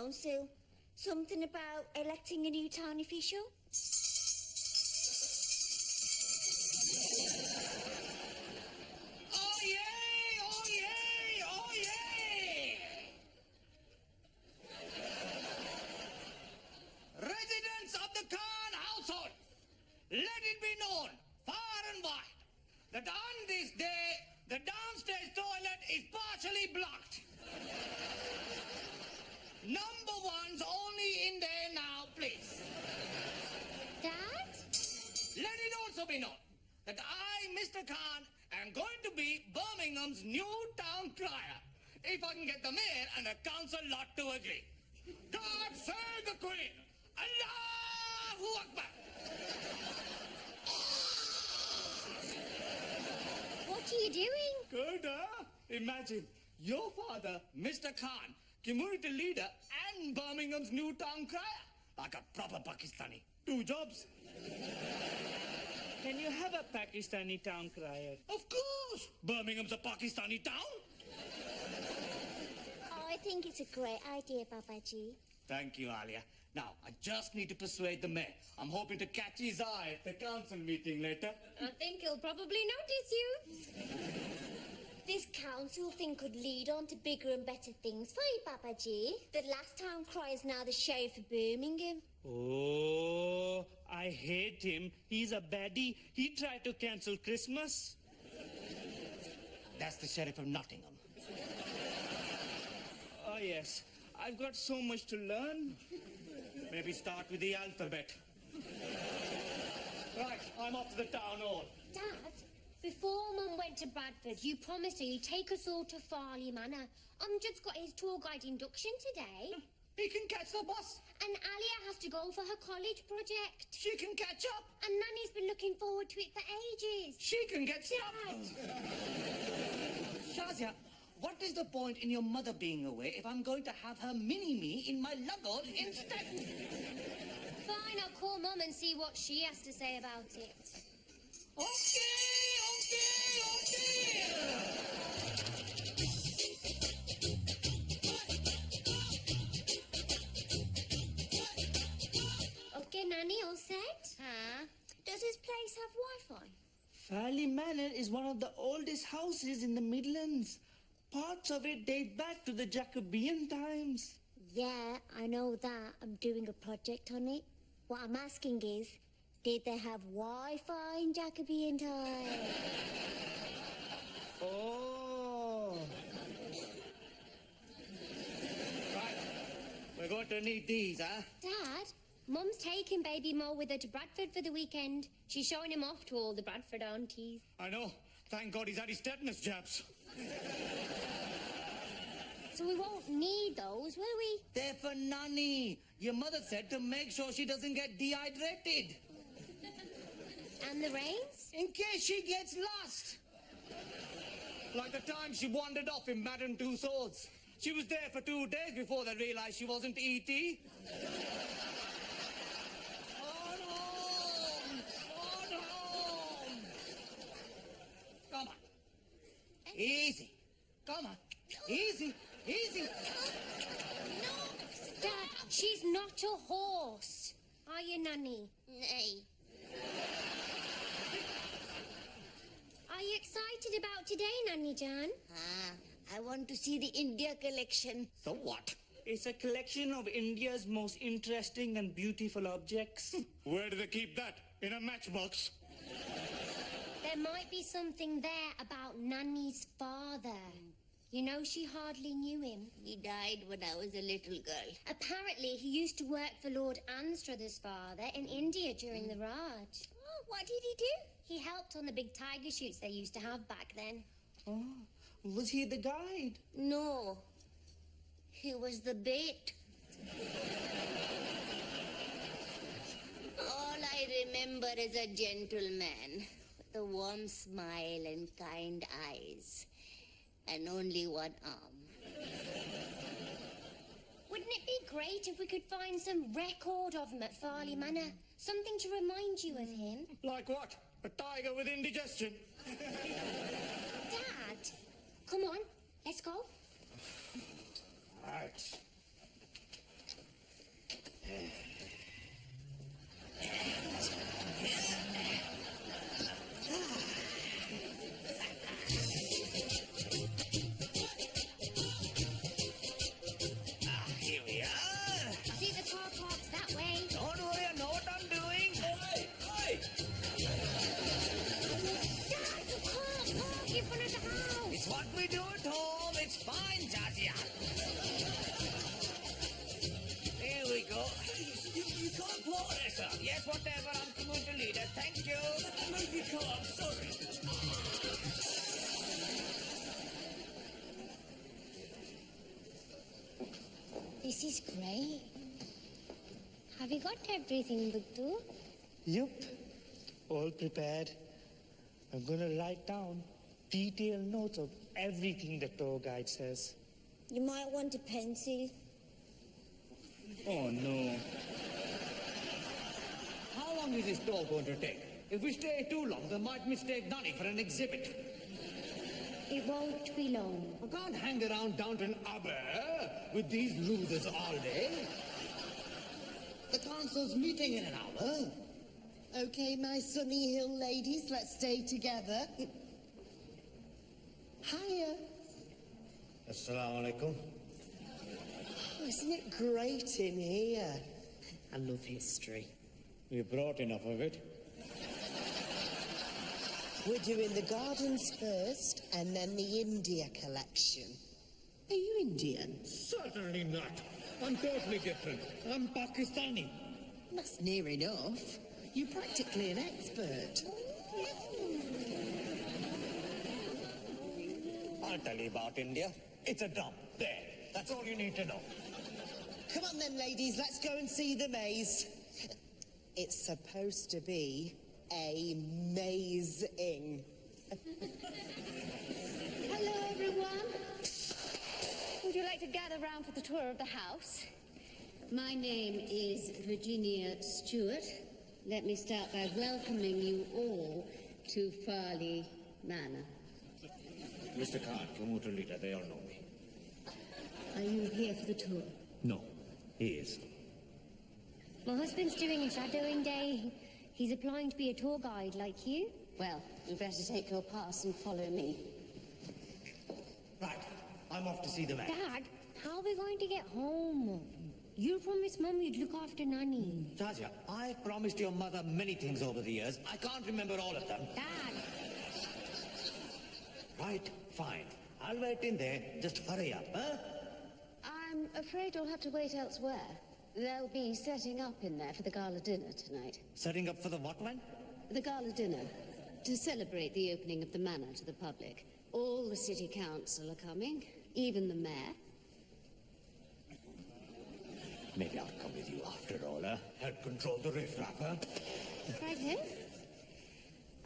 council. Something about electing a new town official? Oh, yay! Oh, yay! Oh, yay! Residents of the Khan household, let it be known, far and wide, that on this day, the downstairs toilet is partially blocked. Number one's only in there now, please. Dad? Let it also be known that I, Mr. Khan, am going to be Birmingham's new town crier, if I can get the mayor and the council lot to agree. God save the Queen! Allahu Akbar! What are you doing? Good, huh? Imagine your father, Mr. Khan, community leader and Birmingham's new town crier. Like a proper Pakistani. 2 jobs. Can you have a Pakistani town crier? Of course! Birmingham's a Pakistani town. Oh, I think it's a great idea, Babaji. Thank you, Alia. Now, I just need to persuade the mayor. I'm hoping to catch his eye at the council meeting later. I think he'll probably notice you. This council thing could lead on to bigger and better things for you, Babaji. The last town crier is now the sheriff of Birmingham. Oh, I hate him. He's a baddie. He tried to cancel Christmas. That's the sheriff of Nottingham. Oh, yes. I've got so much to learn. Maybe start with the alphabet. Right, I'm off to the town hall. Dad, before Mum went to Bradford, you promised her you'd take us all to Farley Manor. Just got his tour guide induction today. He can catch the bus. And Alia has to go for her college project. She can catch up. And Nanny's been looking forward to it for ages. She can get stuff. Dad! Shazia, what is the point in your mother being away if I'm going to have her mini-me in my luggage instead? Fine, I'll call Mum and see what she has to say about it. Okay. Okay, Nanny, all set? Huh? Does this place have Wi-Fi? Farley Manor is one of the oldest houses in the Midlands. Parts of it date back to the Jacobean times. Yeah, I know that. I'm doing a project on it. What I'm asking is, did they have Wi-Fi in Jacobean time? Oh. Right. We're going to need these, huh? Dad, Mum's taking baby Mo with her to Bradford for the weekend. She's showing him off to all the Bradford aunties. I know. Thank God he's had his tetanus jabs. So we won't need those, will we? They're for Nanny. Your mother said to make sure she doesn't get dehydrated. And the reins? In case she gets lost. Like the time she wandered off in Madame Tussauds. She was there for 2 days before they realized she wasn't E.T. On home! On home! Come on. Easy. Come on. Easy. Easy. Dad, she's not a horse. Are you, Nanny? Nay. Are you excited about today, Nanny Jan? I want to see the India collection. The what? It's a collection of India's most interesting and beautiful objects. Where do they keep that? In a matchbox? There might be something there about Nanny's father. You know, she hardly knew him. He died when I was a little girl. Apparently, he used to work for Lord Anstruther's father in India during the Raj. Oh, what did he do? He helped on the big tiger shoots they used to have back then. Oh, was he the guide? No. He was the bait. All I remember is a gentleman with a warm smile and kind eyes. And only one arm. Wouldn't it be great if we could find some record of him at Farley Manor? Something to remind you of him? Like what? A tiger with indigestion? Dad, come on, let's go. Right. You can't pour it, sir. Yes, whatever. I'm community leader. Thank you. No, you can't. Sorry. This is great. Have you got everything, Buddhu? Yup. All prepared. I'm gonna write down detailed notes of everything the tour guide says. You might want a pencil. Oh, no. How long is this tour going to take? If we stay too long, they might mistake Nani for an exhibit. It won't be long. I can't hang around Downton Abbey with these losers all day. The council's meeting in an hour. Okay, my Sunny Hill ladies, let's stay together. Hiya. Assalamu alaikum. Oh, isn't it great in here? I love history. We brought enough of it. We're doing the gardens first and then the India collection. Are you Indian? Certainly not. I'm totally different. I'm Pakistani. That's near enough. You're practically an expert. I'll tell you about India. It's a dump. There. That's all you need to know. Come on then, ladies, let's go and see the maze. It's supposed to be amazing. Hello, everyone. Would you like to gather round for the tour of the house? My name is Virginia Stewart. Let me start by welcoming you all to Farley Manor. Mr. Khan, promoter leader, they all know me. Are you here for the tour? No, he is. My husband's doing a shadowing day. He's applying to be a tour guide like you. Well, you better take your pass and follow me. Right, I'm off to see the man. Dad, how are we going to get home? You promised Mum you'd look after Nanny. Tasia, I promised your mother many things over the years. I can't remember all of them. Dad, Right, fine. I'll wait in there. Just hurry up, huh? I'm afraid you'll have to wait elsewhere. They'll be setting up in there for the gala dinner tonight. Setting up for the what, man? The gala dinner, to celebrate the opening of the manor to the public. All the city council are coming, even the mayor. Maybe I'll come with you after all, huh? Help control the riffraff, huh? Right here.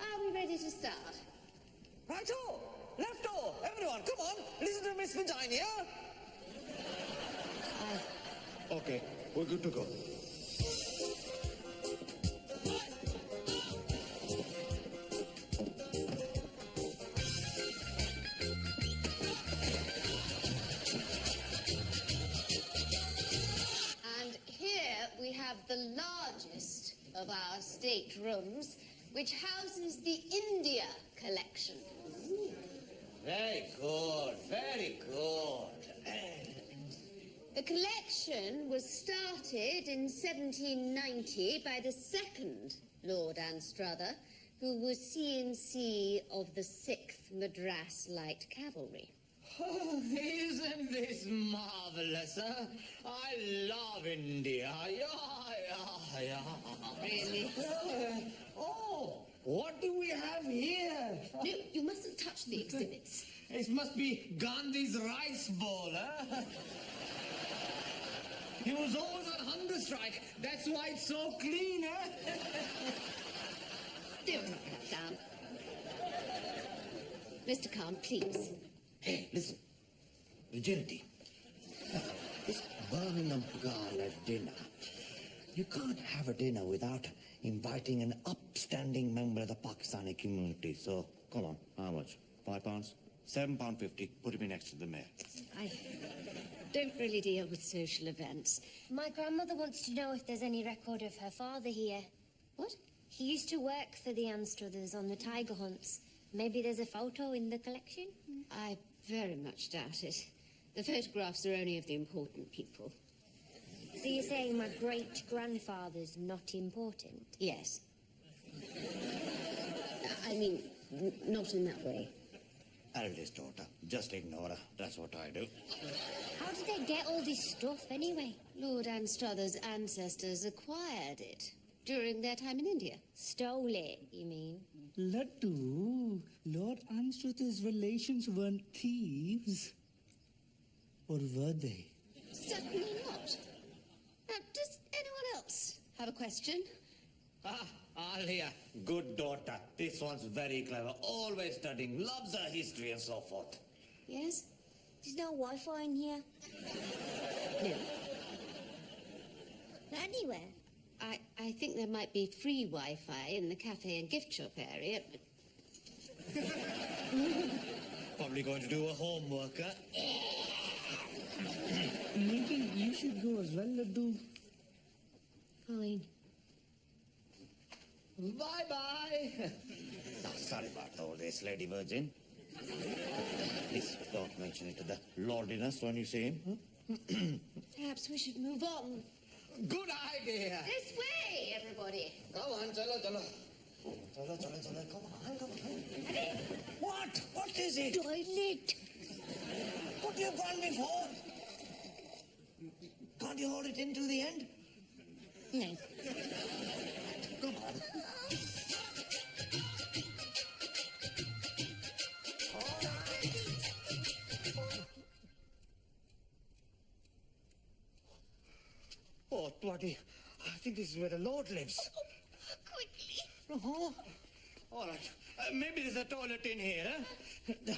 Are we ready to start? Right-o! Left-o! Everyone, come on! Listen to Miss Virginia! Okay, we're good to go. And here we have the largest of our staterooms, which houses the India collection. Very good, very good. The collection was started in 1790 by the second Lord Anstruther, who was CNC of the 6th Madras Light Cavalry. Oh, isn't this marvelous, huh? I love India. Yeah. Really? Oh, what do we have here? No, you mustn't touch the exhibits. It must be Gandhi's rice bowl, huh? He was always on hunger strike. That's why it's so clean, huh? Don't knock that down. Mr. Khan, please. Hey, listen. Virginity. This Birmingham gala dinner. You can't have a dinner without inviting an upstanding member of the Pakistani community. So, come on, how much? £5? £7.50. Put me next to the mayor. I don't really deal with social events. my grandmother wants to know if there's any record of her father here. What? He used to work for the Anstruthers on the tiger hunts. Maybe there's a photo in the collection? I very much doubt it. The photographs are only of the important people. So you're saying my great-grandfather's not important? Yes. I mean, not in that way. eldest daughter. Just ignore her. That's what I do. How did they get all this stuff anyway? Lord Anstruther's ancestors acquired it during their time in India. Stole it, you mean? Laddu, Lord Anstruther's relations weren't thieves. Or were they? Certainly not. Does anyone else have a question? Alia, good daughter. This one's very clever. Always studying. Loves her history and so forth. Yes? There's no Wi-Fi in here. No. Not anywhere. I think there might be free Wi-Fi in the cafe and gift shop area, but Probably going to do a homework, huh? Maybe you should go as well, Laddu. fine. Bye-bye. Sorry about all this, Lady Virgin. Please don't mention it to the lordliness when you see him. Huh? Perhaps we should move on. Good idea. This way, everybody. Come on, chalo, chalo. Chalo, chalo, chalo. Come on, come on. What? What is it? Toilet. What have you gone before? Can't you hold it in till the end? No. Come on. Oh, bloody. I think this is where the Lord lives. Quickly. Uh-huh. All right. Maybe there's a toilet in here, huh?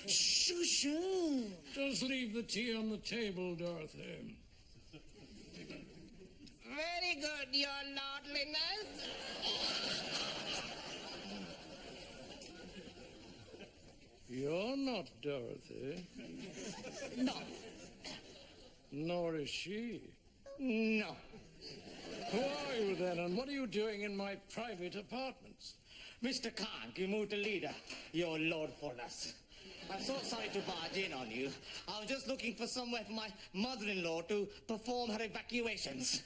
Shoo, shoo. Just leave the tea on the table, Dorothy. Very good, your lordliness. You're not Dorothy. No. Nor is she. No. Who are you then, and what are you doing in my private apartments? Mr. Khan, you moved a leader, your lordfulness. I'm so sorry to barge in on you. I was just looking for somewhere for my mother-in-law to perform her evacuations.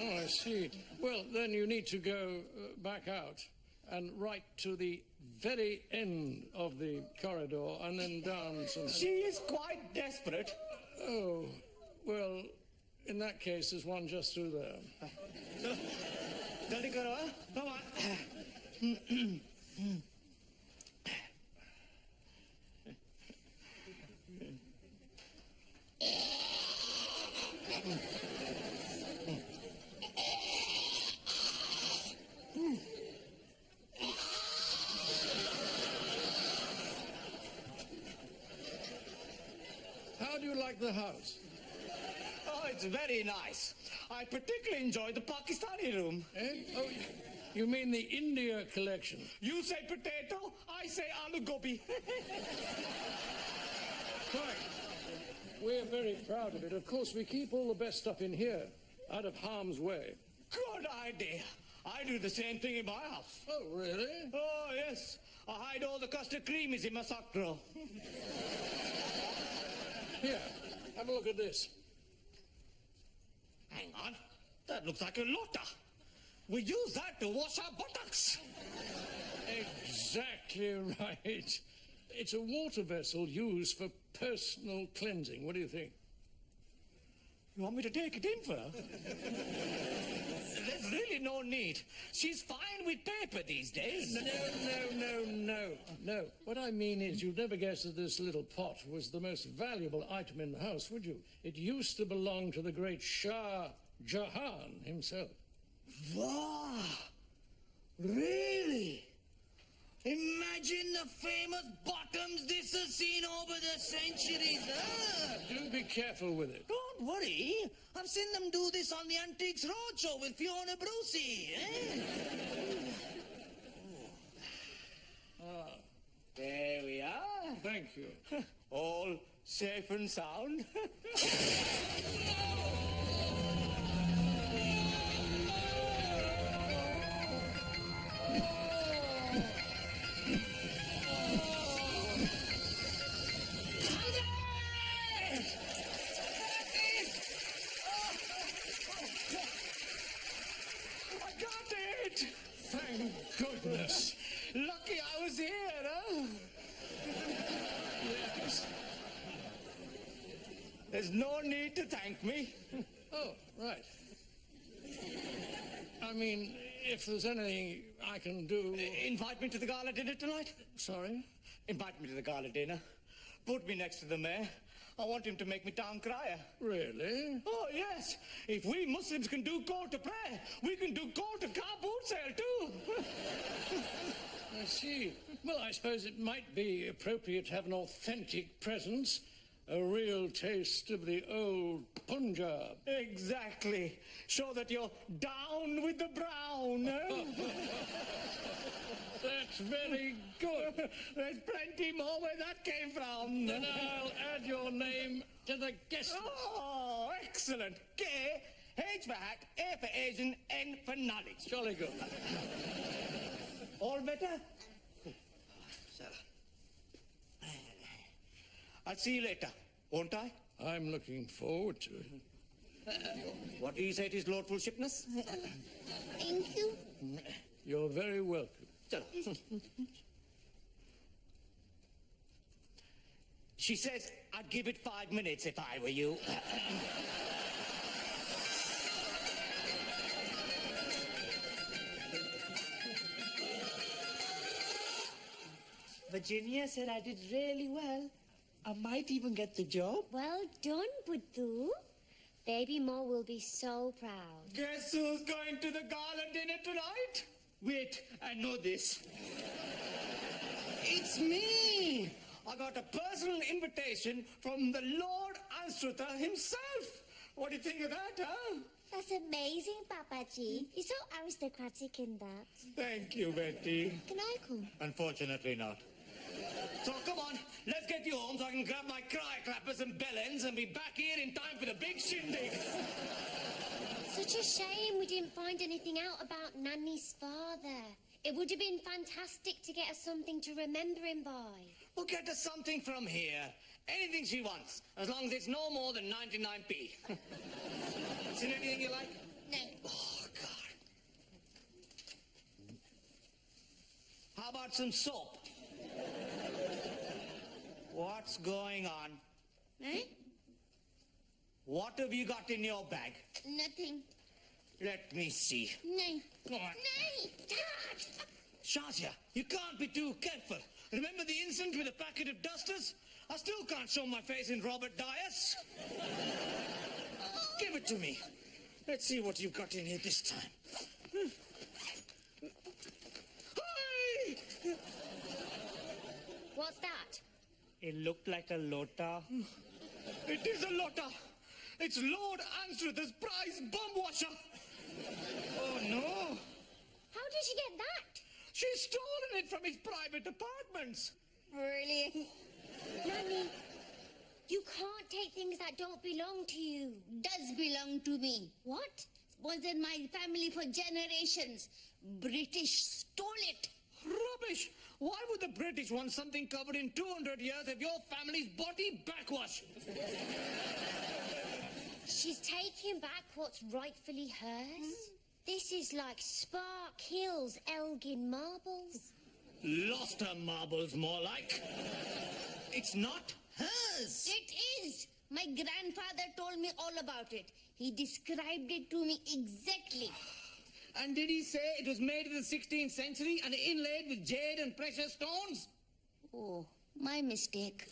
Oh, I see. Well, then you need to go back out and right to the very end of the corridor and then down some... She is quite desperate. Oh, well, in that case, there's one just through there. Jaldi karo, huh? Come on. How do you like the house? Oh, it's very nice. I particularly enjoy the Pakistani room. Eh? Oh, you mean the India collection? You say potato, I say aloo gobi. Quite. We're very proud of it. Of course, we keep all the best stuff in here, out of harm's way. Good idea. I do the same thing in my house. Oh, really? Oh, yes. I hide all the custard creamies in my sock drawer. Here, have a look at this. Hang on. That looks like a lotta. We use that to wash our buttocks. Exactly right. It's a water vessel used for personal cleansing. What do you think? You want me to take it in for her? There's really no need. She's fine with paper these days. No. What I mean is, you'd never guess that this little pot was the most valuable item in the house, would you? It used to belong to the great Shah Jahan himself. Wow! Really? Imagine the famous bottoms this has seen over the centuries. Do be careful with it. Don't worry. I've seen them do this on the Antiques Roadshow with Fiona Brucey. There we are. Thank you. All safe and sound. I got it! There's no need to thank me. Oh, right. I mean, if there's anything I can do... Invite me to the gala dinner tonight? Sorry? Invite me to the gala dinner. Put me next to the mayor. I want him to make me town crier. Really? Oh, yes. If we Muslims can do call to prayer, we can do call to car boot sale, too. I see. Well, I suppose it might be appropriate to have an authentic presence, a real taste of the old Punjab. Exactly. Show that you're down with the brown. That's very good. There's plenty more where that came from. Then I'll add your name to the guest list. Oh, excellent. K, H for hat, A for Asian, N for knowledge. Jolly good. All better? I'll see you later, won't I? I'm looking forward to it. What do you say to his lordful shipness? Thank you. You're very welcome. She says I'd give it 5 minutes if I were you. Virginia said I did really well. I might even get the job. Well done, Buddhu. Baby Mo will be so proud. Guess who's going to the gala dinner tonight? Wait, I know this. It's me. I got a personal invitation from the Lord Anstruther himself. What do you think of that, huh? That's amazing, Papaji. You're so aristocratic in that. Thank you, Betty. Can I come? Unfortunately not. So come on, let's get you home so I can grab my cry clappers and bellends and be back here in time for the big shindig. Such a shame we didn't find anything out about Nanny's father. It would have been fantastic to get us something to remember him by. We'll get her something from here. Anything she wants, as long as it's no more than 99p. Seen anything you like? No. Oh, God. How about some soap? What's going on? Eh? What have you got in your bag? Nothing. Let me see. No. Go on. No. Dad. Shazia, you can't be too careful. Remember the incident with the packet of dusters? I still can't show my face in Robert Dyer's. Give it to me. Let's see what you've got in here this time. Hey! What's that? It looked like a lota. It is a lotta. It's Lord Anstruther's prize bomb washer. Oh, no. How did you get that? She's stolen it from his private apartments. Brilliant. Nanny, you can't take things that don't belong to you. Does belong to me. What? Was in my family for generations. British stole it. Rubbish. Why would the British want something covered in 200 years of your family's body backwash? She's taking back what's rightfully hers. This is like Spark Hill's Elgin marbles. Lost her marbles, more like. It's not hers. It is. My grandfather told me all about it. He described it to me exactly. And did he say it was made in the 16th century and inlaid with jade and precious stones? Oh, my mistake.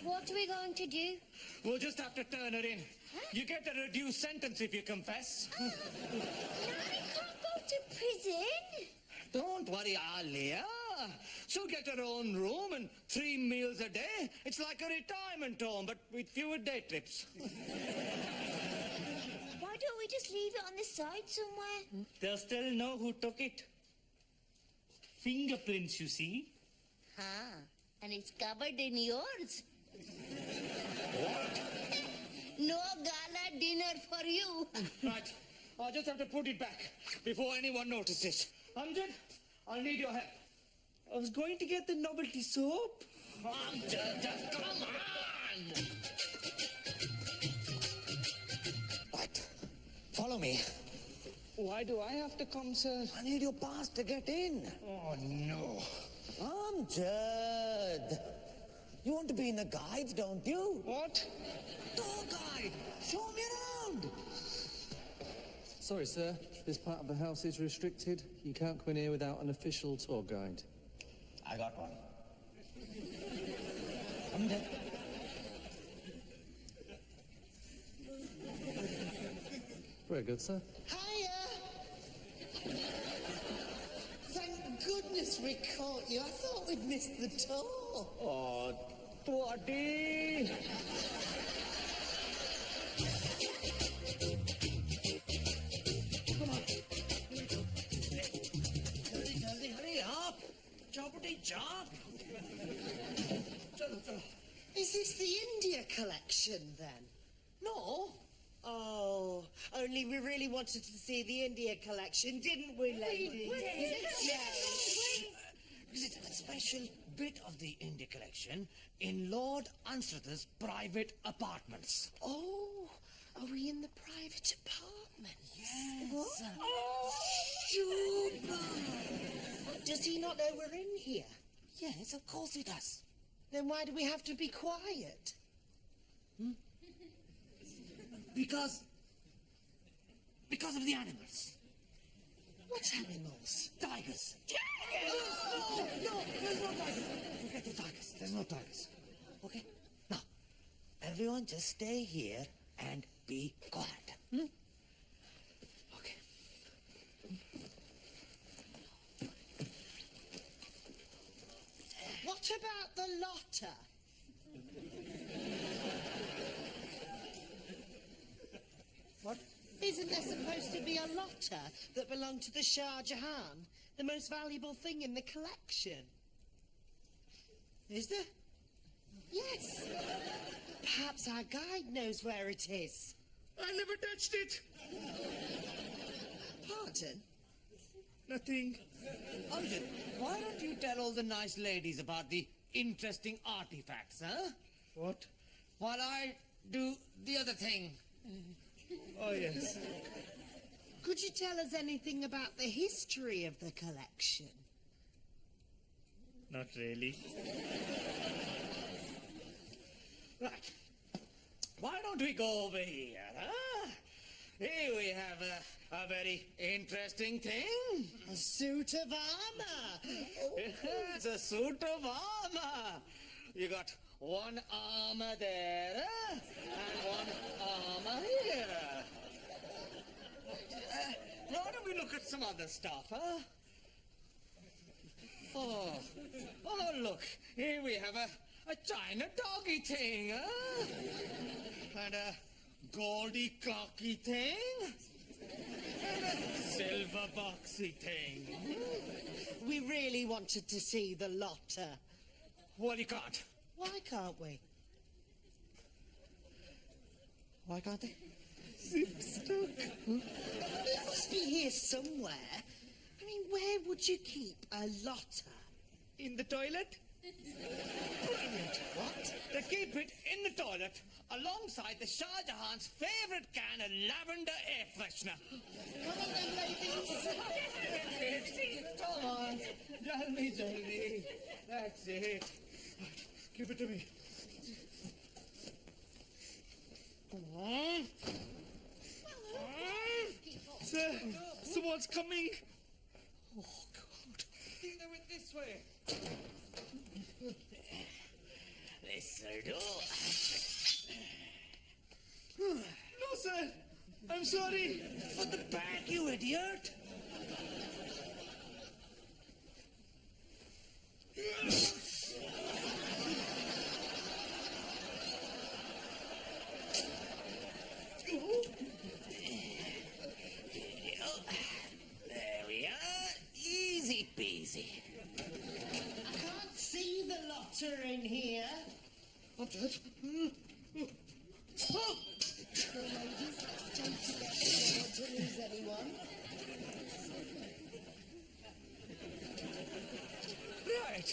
What are we going to do? We'll just have to turn her in. You get a reduced sentence if you confess. Nanny can't go to prison. Don't worry, Alia. She'll get her own room and 3 meals a day. It's like a retirement home, but with fewer day trips. Why don't we just leave it on the side somewhere? They'll still know who took it. Fingerprints, you see. Ah, and it's covered in yours. No gala dinner for you. Right. I'll just have to put it back before anyone notices. Amjad, I'll need your help. I was going to get the novelty soap. Amjad, just come on! Right. Follow me. Why do I have to come, sir? I need your pass to get in. Oh, no. Amjad. You want to be in the guides, don't you? What? Tour guide! Show me around! Sorry, sir. This part of the house is restricted. You can't come in here without an official tour guide. I got one. Come then. Very good, sir. Hiya! Thank goodness we caught you. I thought we'd missed the tour. Oh, Twatty! Come on. Hurry up. Choppity chop. Chalo, chalo. Is this the India collection, then? No. Oh, only we really wanted to see the India collection, didn't we, ladies? Yes. It's a special bit of the India collection in Lord Anstruther's private apartments. Oh, are we in the private apartment? Yes. Oh, super! Does he not know we're in here? Yes, of course he does. Then why do we have to be quiet? Because of the animals. What animals? Tigers. No, there's no tigers. Forget the tigers. There's no tigers. Okay? Now, everyone just stay here and be quiet. Okay. What about the lotter? What? Isn't there supposed to be a lotter that belonged to the Shah Jahan, the most valuable thing in the collection? Is there? Yes. Perhaps our guide knows where it is. I never touched it. Pardon? Nothing. Arjun, why don't you tell all the nice ladies about the interesting artifacts, huh? What? While I do the other thing. Oh, yes. Could you tell us anything about the history of the collection? Not really. Right. Why don't we go over here, huh? Here we have a very interesting thing. A suit of armor. It's a suit of armor. You got one armor there, and one armor here. Why don't we look at some other stuff, huh? Oh, look, here we have a China doggy thing, huh? And a goldy clocky thing. And a silver boxy thing. We really wanted to see the lotter. Well, you can't. Why can't we? Why can't they? Zip stuck. It must be here somewhere. I mean, where would you keep a lotter? In the toilet? Brilliant. What? They keep it in the toilet alongside the Shah Jahan's favorite can of lavender air freshener. Come on then, ladies. Come on, jaldi. That's it. Give it to me. Sir, someone's coming. Oh, God. I think they went this way. This'll do. No, sir. I'm sorry. For the bag, you idiot! There we are. Easy peasy. I can't see the lotter in here. I'm dead. Oh! So, ladies, let's jump together. I don't want to lose anyone. Right.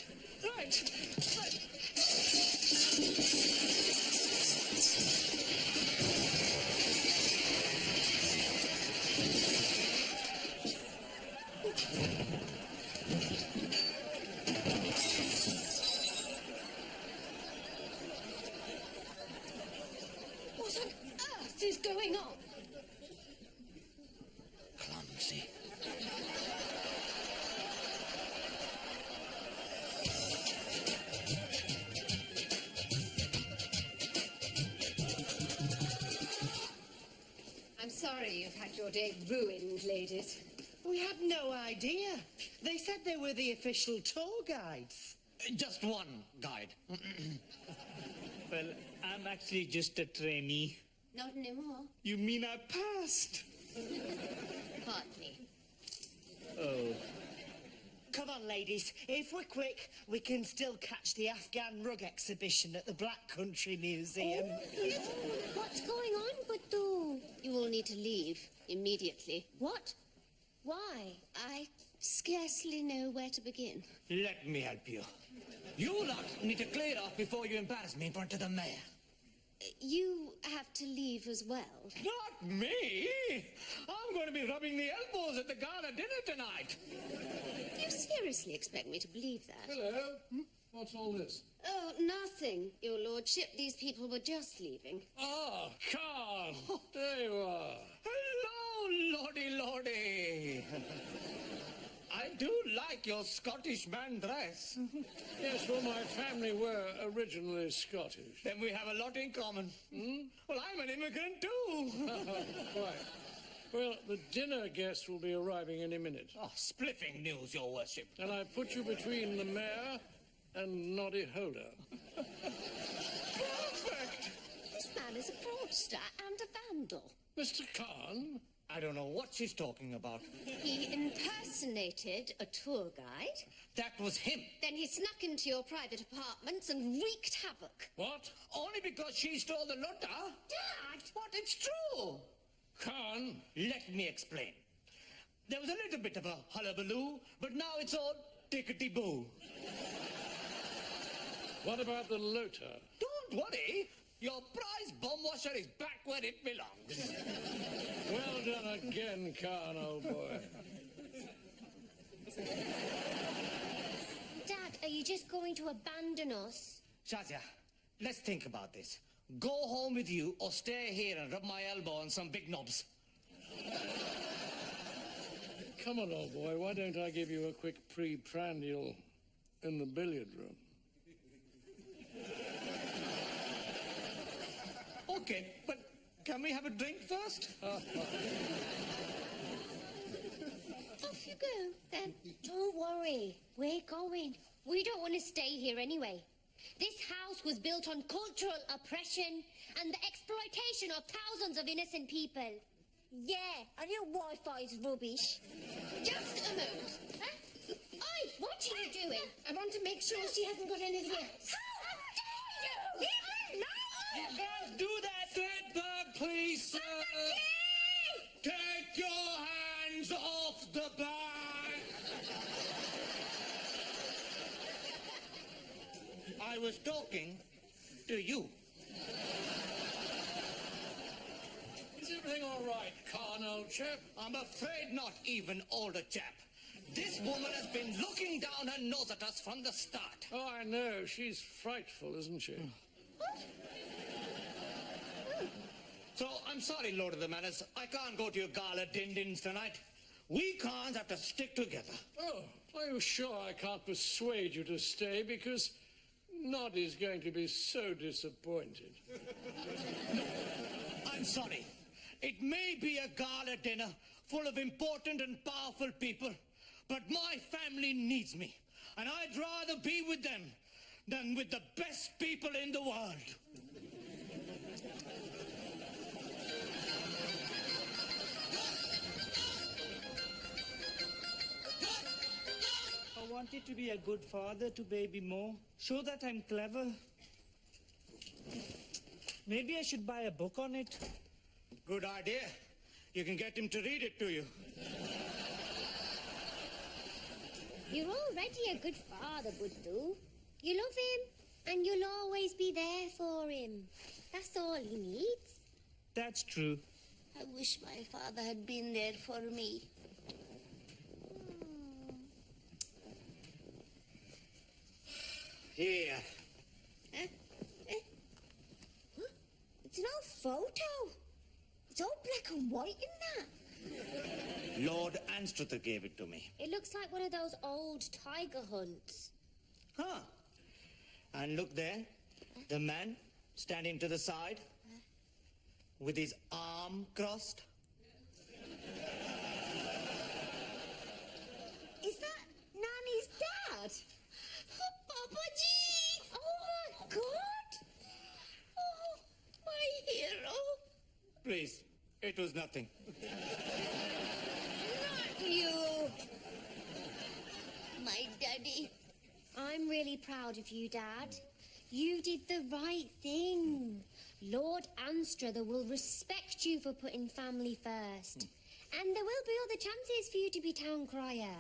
have had your day ruined, ladies. We had no idea. They said they were the official tour guides. Just one guide. Well, I'm actually just a trainee. Not anymore. You mean I passed? Partly. Oh. Come on, ladies. If we're quick, we can still catch the Afghan rug exhibition at the Black Country Museum. What's going on, Buddu? You all need to leave immediately. What? Why? I scarcely know where to begin. Let me help you. You lot need to clear off before you embarrass me in front of the mayor. You have to leave as well. Not me! I'm going to be rubbing the elbows at the gala dinner tonight. Do you seriously expect me to believe that? Hello. What's all this? Oh, nothing, Your Lordship. These people were just leaving. Ah, Khan. There you are. Hello, Lordy. I do like your Scottish man dress. Yes, well, my family were originally Scottish. Then we have a lot in common. Well, I'm an immigrant too. Quite. Well, the dinner guests will be arriving any minute. Oh, spliffing news, your worship. And I put you between the mayor and Noddy Holder. Perfect! This man is a fraudster and a vandal. Mr. Khan? I don't know what she's talking about. He impersonated a tour guide. That was him. Then he snuck into your private apartments and wreaked havoc. What? Only because she stole the lotta. Dad! What? It's true. Khan? Let me explain. There was a little bit of a hullabaloo, but now it's all tickety-boo. What about the Lota? Don't worry. Your prize bomb washer is back where it belongs. Well done again, Khan, old boy. Dad, are you just going to abandon us? Shazia, let's think about this. Go home with you or stay here and rub my elbow on some big knobs. Come on, old boy, why don't I give you a quick pre-prandial in the billiard room? Okay, but can we have a drink first? Off you go, then. Don't worry, we're going. We don't want to stay here anyway. This house was built on cultural oppression and the exploitation of thousands of innocent people. Yeah, and your Wi-Fi's rubbish. Just a moment. Huh? Oi, what are you doing? I want to make sure she hasn't got anything else. How dare you! Even now! Don't do that, Redbug, please, sir. Take your hands off the bag. I was talking to you. Is everything all right, Khan, old chap? I'm afraid not, even older chap. This woman has been looking down her nose at us from the start. Oh, I know. She's frightful, isn't she? So, I'm sorry, Lord of the Manors. I can't go to your gala din-dins tonight. We Khans have to stick together. Oh, are you sure I can't persuade you to stay? Because Noddy's going to be so disappointed. I'm sorry. It may be a gala dinner full of important and powerful people, but my family needs me, and I'd rather be with them than with the best people in the world. I wanted to be a good father to baby Mo. Show that I'm clever. Maybe I should buy a book on it. Good idea. You can get him to read it to you. You're already a good father, Buddu. You love him, and you'll always be there for him. That's all he needs. That's true. I wish my father had been there for me. Here. It's an old photo. It's all black and white in that. Lord Anstruther gave it to me. It looks like one of those old tiger hunts. Huh. And look there. The man standing to the side with his arm crossed. Is that Nanny's dad? Oh, Papa G! Oh, my God! Oh, my hero! Please, it was nothing. Not you! My daddy. I'm really proud of you, Dad. You did the right thing. Lord Anstruther will respect you for putting family first. And there will be other chances for you to be town crier.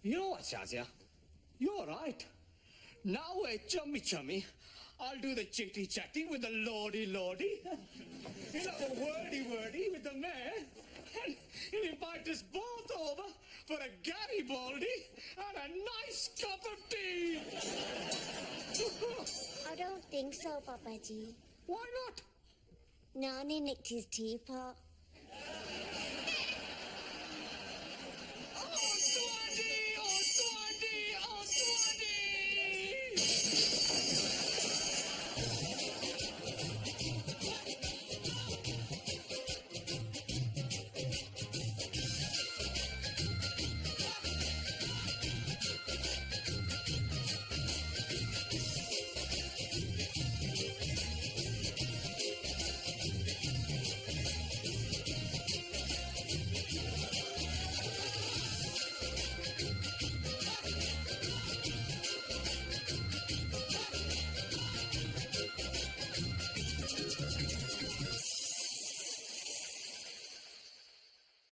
You know what, Shazia? You're right. Now we're chummy. I'll do the chitty-chatty with the lordy. He'll have a wordy with the mayor. And he'll invite us both over for a Garibaldi and a nice cup of tea. I don't think so, Papa G. Why not? Nani nicked his teapot.